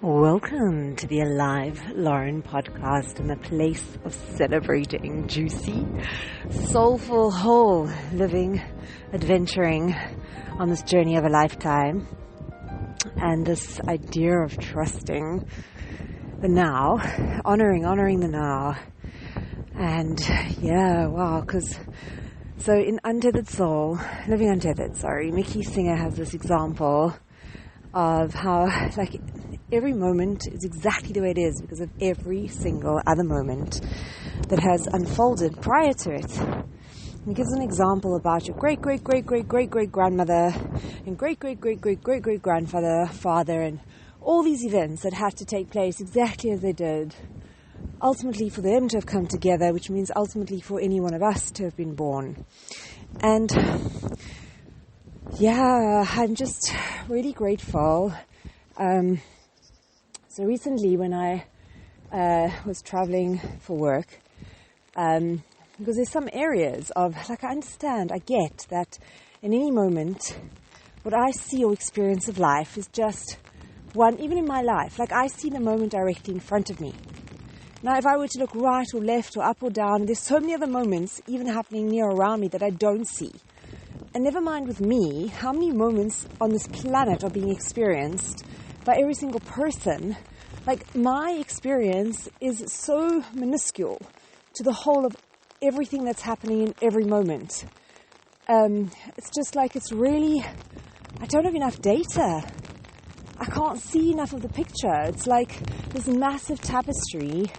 Welcome to the Alive Loren Podcast, and the place of celebrating juicy, soulful, whole living, adventuring on this journey of a lifetime, and this idea of trusting the now, honoring the now. And because so in Living Untethered, Mickey Singer has this example of how every moment is exactly the way it is because of every single other moment that has unfolded prior to it. He gives an example about your great-great-great-great-great-great-grandmother and great-great-great-great-great-great-grandfather, father, and all these events that had to take place exactly as they did, ultimately for them to have come together, which means ultimately for any one of us to have been born. And I'm just really grateful. So recently when I was traveling for work, because there's some areas of, I get that in any moment, what I see or experience of life is just one, even in my life, I see the moment directly in front of me. Now, if I were to look right or left or up or down, there's so many other moments even happening near around me that I don't see. And never mind with me, how many moments on this planet are being experienced by every single person. My experience is so minuscule to the whole of everything that's happening in every moment. It's just it's really, I don't have enough data. I can't see enough of the picture. It's like this massive tapestry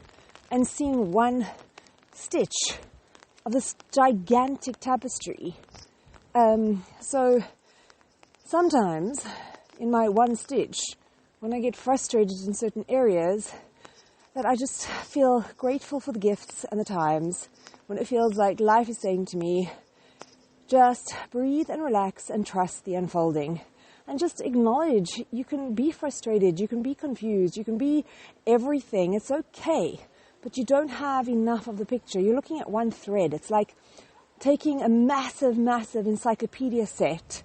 and seeing one stitch of this gigantic tapestry. So sometimes in my one stitch, when I get frustrated in certain areas, that I just feel grateful for the gifts and the times when it feels like life is saying to me, just breathe and relax and trust the unfolding. And just acknowledge you can be frustrated, you can be confused, you can be everything. It's okay, but you don't have enough of the picture. You're looking at one thread. It's like taking a massive encyclopedia set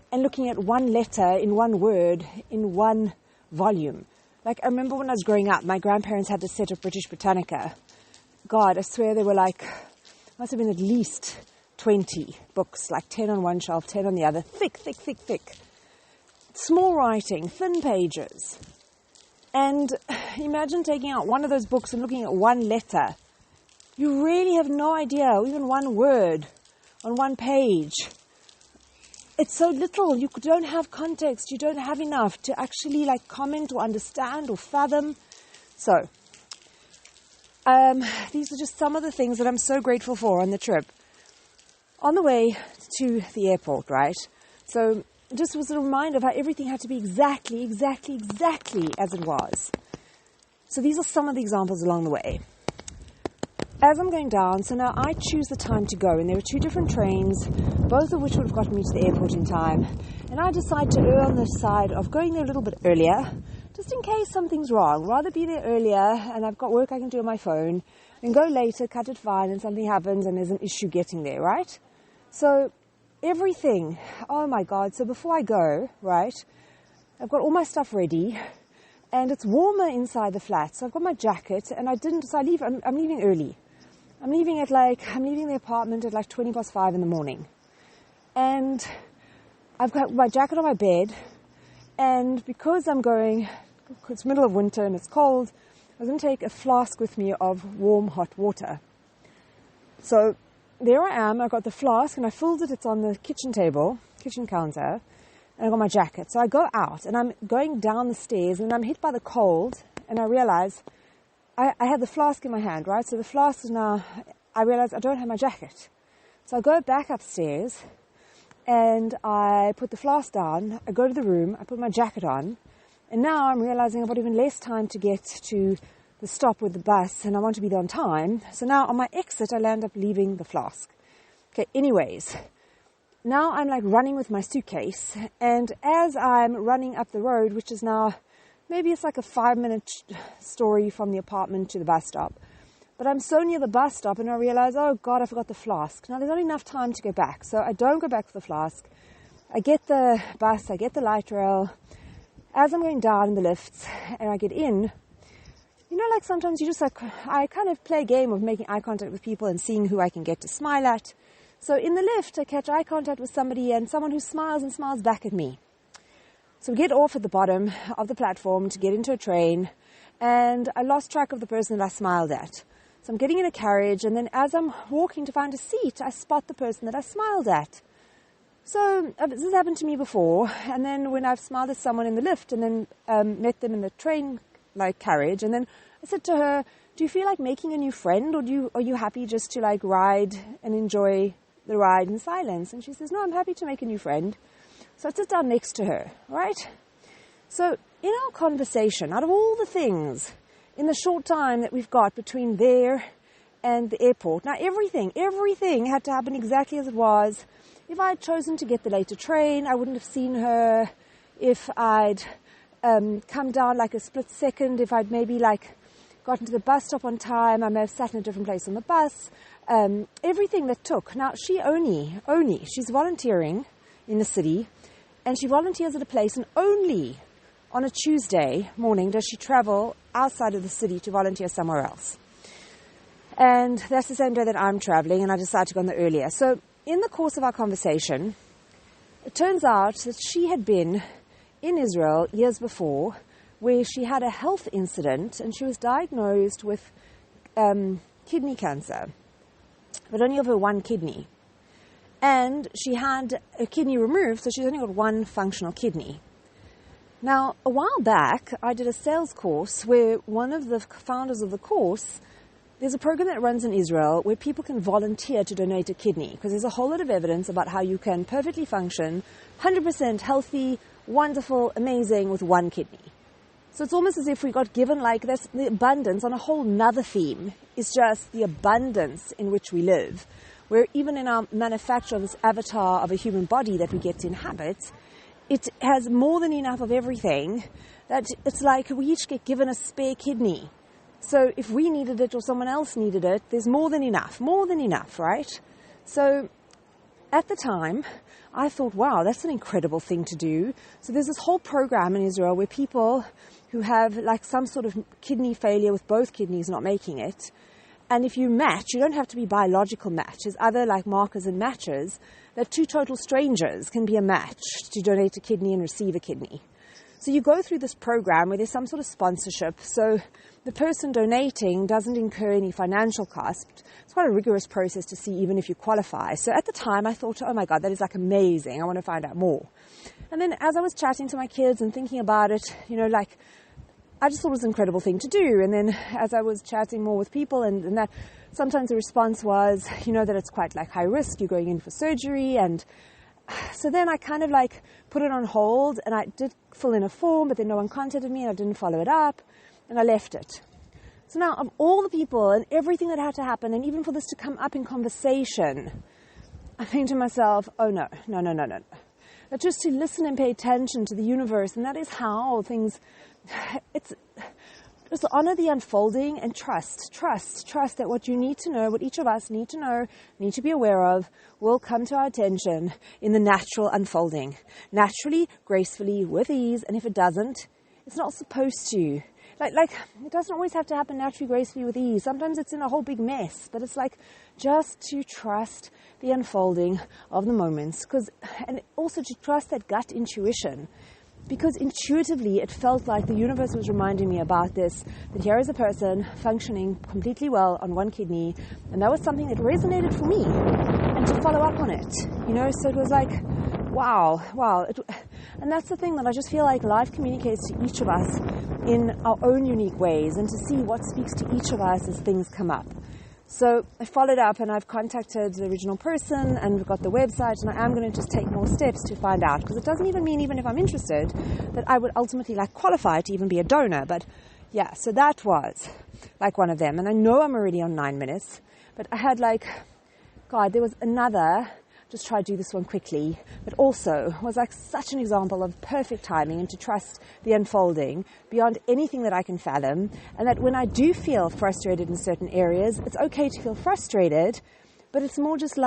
and looking at one letter in one word in one volume. I remember when I was growing up, my grandparents had this set of British Britannica. God, I swear they were must have been at least 20 books, 10 on one shelf, 10 on the other, thick. Small writing, thin pages. And imagine taking out one of those books and looking at one letter. You really have no idea, even one word on one page. It's so little. You don't have context. You don't have enough to actually comment or understand or fathom. So, these are just some of the things that I'm so grateful for on the trip. On the way to the airport, right? So, it just was a reminder of how everything had to be exactly as it was. So these are some of the examples along the way. As I'm going down, so now I choose the time to go, and there were two different trains, both of which would have gotten me to the airport in time. And I decide to err on the side of going there a little bit earlier, just in case something's wrong. Rather be there earlier, and I've got work I can do on my phone, and go later, cut it fine, and something happens, and there's an issue getting there, right? So everything, oh my God. So before I go, right, I've got all my stuff ready, and it's warmer inside the flat. So I've got my jacket, and I'm leaving early. I'm leaving the apartment at 5:20 in the morning. And I've got my jacket on my bed, and because it's middle of winter and it's cold, I was going to take a flask with me of warm, hot water. So there I am, I got the flask, and I filled it, it's on the kitchen counter, and I got my jacket. So I go out, and I'm going down the stairs, and I'm hit by the cold, and I realize I had the flask in my hand, right? So the flask is now, I realize I don't have my jacket. So I go back upstairs, and I put the flask down, I go to the room, I put my jacket on, and now I'm realizing I've got even less time to get to the stop with the bus, and I want to be there on time. So now on my exit, I land up leaving the flask. Okay, anyways, now I'm running with my suitcase, and as I'm running up the road, which is now, maybe it's a 5-minute story from the apartment to the bus stop, but I'm so near the bus stop, and I realize, oh God, I forgot the flask. Now there's not enough time to go back, so I don't go back for the flask. I get the bus, I get the light rail, as I'm going down in the lifts and I get in, like sometimes you just I kind of play a game of making eye contact with people and seeing who I can get to smile at. So in the lift, I catch eye contact with somebody and someone who smiles and smiles back at me. So we get off at the bottom of the platform to get into a train, and I lost track of the person that I smiled at. So I'm getting in a carriage, and then as I'm walking to find a seat, I spot the person that I smiled at. So this has happened to me before, and then when I've smiled at someone in the lift and then met them in the train carriage, and then I said to her, do you feel like making a new friend, or are you happy just to ride and enjoy the ride in silence? And she says, no, I'm happy to make a new friend. So I sit down next to her, right? So in our conversation, out of all the things in the short time that we've got between there and the airport, now everything had to happen exactly as it was. If I had chosen to get the later train, I wouldn't have seen her. If I'd come down a split second, if I'd maybe gotten to the bus stop on time, I may have sat in a different place on the bus. Everything that took. Now, she's volunteering in the city, and she volunteers at a place, and only on a Tuesday morning does she travel outside of the city to volunteer somewhere else. And that's the same day that I'm traveling, and I decided to go on the earlier. So in the course of our conversation, it turns out that she had been in Israel years before, where she had a health incident and she was diagnosed with kidney cancer, but only of her one kidney. And she had a kidney removed, so she's only got one functional kidney. Now, a while back, I did a sales course where one of the founders of the course, there's a program that runs in Israel where people can volunteer to donate a kidney, because there's a whole lot of evidence about how you can perfectly function, 100% healthy, wonderful, amazing with one kidney. So it's almost as if we got given this, the abundance on a whole nother theme is just the abundance in which we live, where even in our manufacture of this avatar of a human body that we get to inhabit, it has more than enough of everything that it's like we each get given a spare kidney. So if we needed it or someone else needed it, there's more than enough, right? So at the time, I thought, wow, that's an incredible thing to do. So there's this whole program in Israel where people who have some sort of kidney failure with both kidneys not making it, and if you match, you don't have to be biological match. There's other markers and matches that two total strangers can be a match to donate a kidney and receive a kidney. So you go through this program where there's some sort of sponsorship, so the person donating doesn't incur any financial cost. It's quite a rigorous process to see even if you qualify. So at the time I thought, oh my God, that is amazing. I want to find out more. And then as I was chatting to my kids and thinking about it, I just thought it was an incredible thing to do. And then as I was chatting more with people and that, sometimes the response was, that it's quite high risk, you're going in for surgery. And so then I kind of put it on hold, and I did fill in a form, but then no one contacted me and I didn't follow it up, and I left it. So now of all the people and everything that had to happen, and even for this to come up in conversation, I think to myself, oh no. But just to listen and pay attention to the universe, and that is how things, it's just honor the unfolding and trust that what you need to know, what each of us need to know, need to be aware of, will come to our attention in the natural unfolding. Naturally, gracefully, with ease, and if it doesn't, it's not supposed to. It doesn't always have to happen naturally, gracefully, with ease. Sometimes it's in a whole big mess, but it's just to trust the unfolding of the moments, and also to trust that gut intuition. Because intuitively it felt like the universe was reminding me about this, that here is a person functioning completely well on one kidney, and that was something that resonated for me, and to follow up on it, so it was wow. And that's the thing that I just feel like life communicates to each of us in our own unique ways, and to see what speaks to each of us as things come up. So I followed up, and I've contacted the original person, and we've got the website, and I am going to just take more steps to find out, because it doesn't even mean, even if I'm interested, that I would ultimately qualify to even be a donor. But yeah, so that was one of them. And I know I'm already on 9 minutes, but I had God, there was another, just try to do this one quickly, but also was such an example of perfect timing, and to trust the unfolding beyond anything that I can fathom. And that when I do feel frustrated in certain areas, it's okay to feel frustrated, but it's more just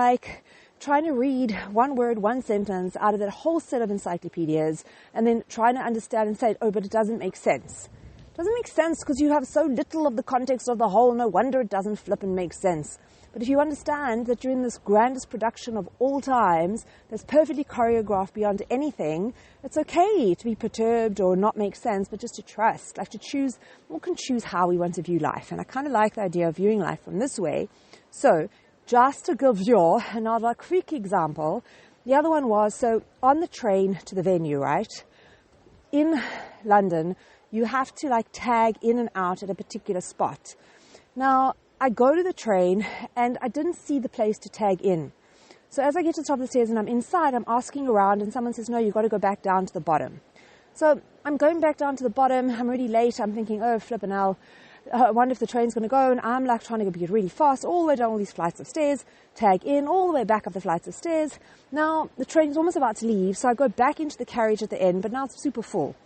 trying to read one word, one sentence out of that whole set of encyclopedias and then trying to understand and say, oh, but it doesn't make sense. It doesn't make sense because you have so little of the context of the whole. No wonder it doesn't flip and make sense. But if you understand that you're in this grandest production of all times, that's perfectly choreographed beyond anything, it's okay to be perturbed or not make sense, but just to trust, like to choose, one can choose how we want to view life. And I kind of like the idea of viewing life from this way. So just to give you another quick example, the other one was, so on the train to the venue, right? In London, you have to like tag in and out at a particular spot. Now, I go to the train and I didn't see the place to tag in. So as I get to the top of the stairs and I'm inside, I'm asking around and someone says, no, you've got to go back down to the bottom. So I'm going back down to the bottom. I'm already late. I'm thinking, oh, flippin' hell. I wonder if the train's going to go. And I'm like trying to get really fast all the way down all these flights of stairs, tag in all the way back up the flights of stairs. Now the train's almost about to leave. So I go back into the carriage at the end, but now it's super full.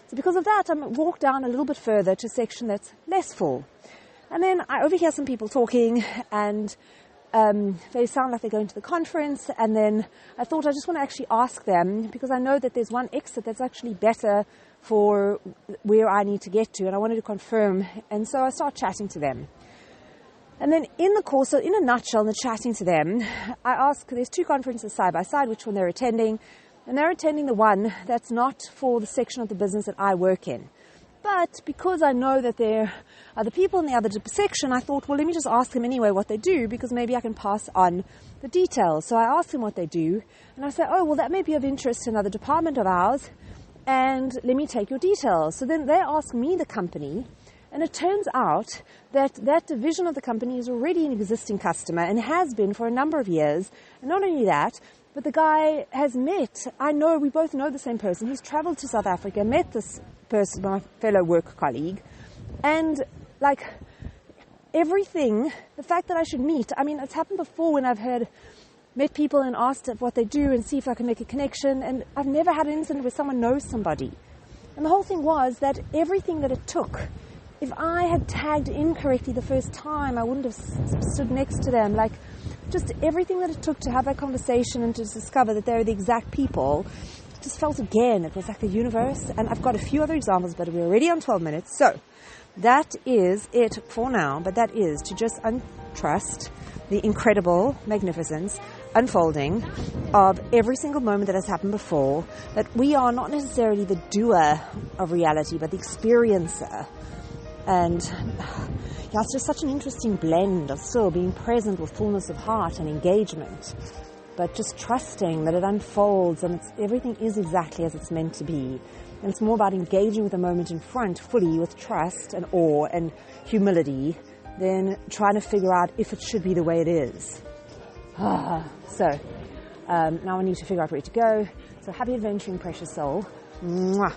So because of that, I walk down a little bit further to a section that's less full. And then I overhear some people talking and they sound like they're going to the conference. And then I thought I just want to actually ask them because I know that there's one exit that's actually better for where I need to get to. And I wanted to confirm. And so I start chatting to them. And then in the course, so in a nutshell, in the chatting to them, I ask, there's two conferences side by side, which one they're attending. And they're attending the one that's not for the section of the business that I work in. But because I know that there are the people in the other section, I thought, well, let me just ask them anyway what they do, because maybe I can pass on the details. So I asked them what they do, and I said, oh, well, that may be of interest to another department of ours, and let me take your details. So then they ask me the company, and it turns out that that division of the company is already an existing customer and has been for a number of years. And not only that, but the guy has met, I know, we both know the same person. He's traveled to South Africa, met this person, my fellow work colleague, and like everything, the fact that I should meet, I mean, it's happened before when I've met people and asked what they do and see if I can make a connection, and I've never had an incident where someone knows somebody. And the whole thing was that everything that it took, if I had tagged incorrectly the first time, I wouldn't have stood next to them. Like, just everything that it took to have that conversation and to discover that they're the exact people, just felt again, it was like the universe. And I've got a few other examples, but we're already on 12 minutes. So that is it for now. But that is to just untrust the incredible magnificence unfolding of every single moment that has happened before, that we are not necessarily the doer of reality, but the experiencer. And yeah, it's just such an interesting blend of still being present with fullness of heart and engagement, but just trusting that it unfolds and everything is exactly as it's meant to be. And it's more about engaging with the moment in front fully with trust and awe and humility than trying to figure out if it should be the way it is. So now I need to figure out where to go. So happy adventuring, precious soul. Mwah.